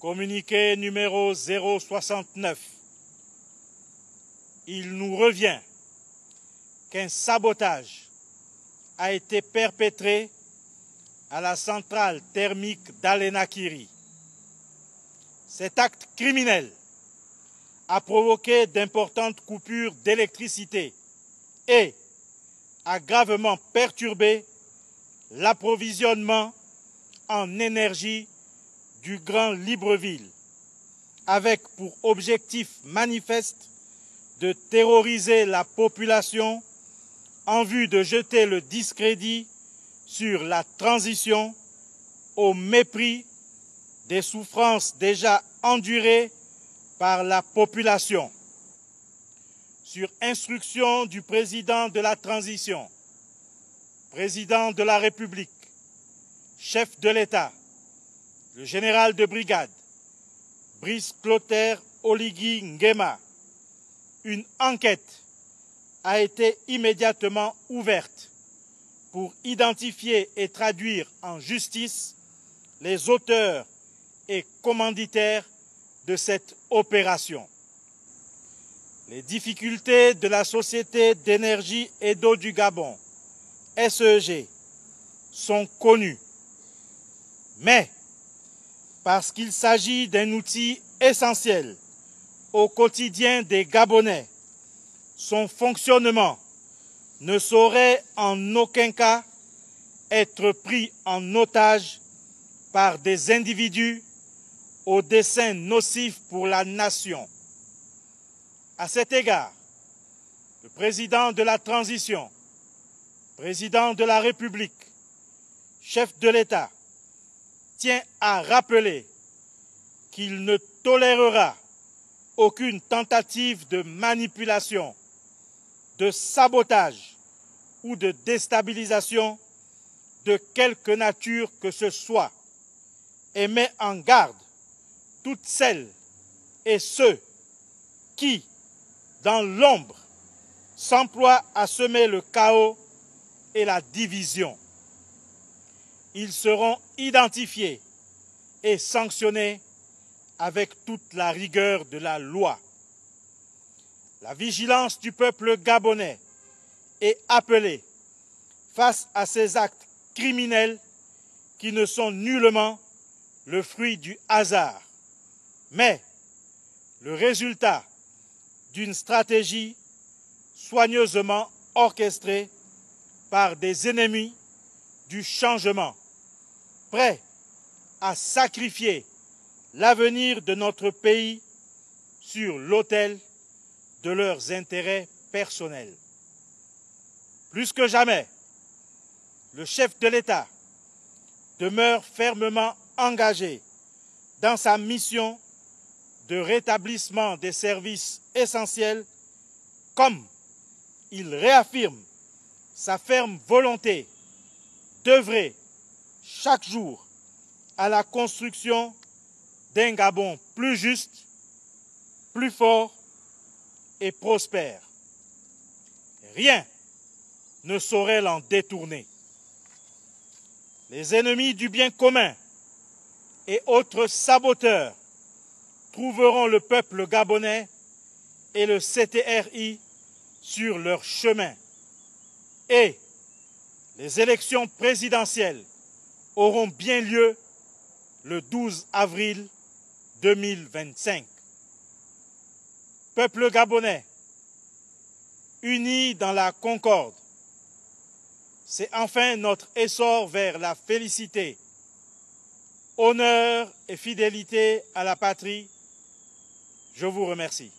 Communiqué numéro 069. Il nous revient qu'un sabotage a été perpétré à la centrale thermique d'Alenakiri. Cet acte criminel a provoqué d'importantes coupures d'électricité et a gravement perturbé l'approvisionnement en énergie du Grand Libreville, avec pour objectif manifeste de terroriser la population en vue de jeter le discrédit sur la transition au mépris des souffrances déjà endurées par la population. Sur instruction du président de la transition, président de la République, chef de l'État, le général de brigade, Brice Clotaire Oligui Nguema, une enquête a été immédiatement ouverte pour identifier et traduire en justice les auteurs et commanditaires de cette opération. Les difficultés de la Société d'énergie et d'eau du Gabon, SEG, sont connues. Mais, parce qu'il s'agit d'un outil essentiel au quotidien des Gabonais, son fonctionnement ne saurait en aucun cas être pris en otage par des individus au dessein nocif pour la nation. À cet égard, le président de la transition, président de la République, chef de l'État, tient à rappeler qu'il ne tolérera aucune tentative de manipulation, de sabotage ou de déstabilisation de quelque nature que ce soit et met en garde toutes celles et ceux qui, dans l'ombre, s'emploient à semer le chaos et la division. Ils seront identifiés et sanctionnés avec toute la rigueur de la loi. La vigilance du peuple gabonais est appelée face à ces actes criminels qui ne sont nullement le fruit du hasard, mais le résultat d'une stratégie soigneusement orchestrée par des ennemis du changement, prêts à sacrifier l'avenir de notre pays sur l'autel de leurs intérêts personnels. Plus que jamais, le chef de l'État demeure fermement engagé dans sa mission de rétablissement des services essentiels, comme il réaffirme sa ferme volonté d'œuvrer chaque jour à la construction d'un Gabon plus juste, plus fort et prospère. Rien ne saurait l'en détourner. Les ennemis du bien commun et autres saboteurs trouveront le peuple gabonais et le CTRI sur leur chemin. Et les élections présidentielles auront bien lieu le 12 avril 2025. Peuple gabonais, unis dans la concorde, c'est enfin notre essor vers la félicité. Honneur et fidélité à la patrie, je vous remercie.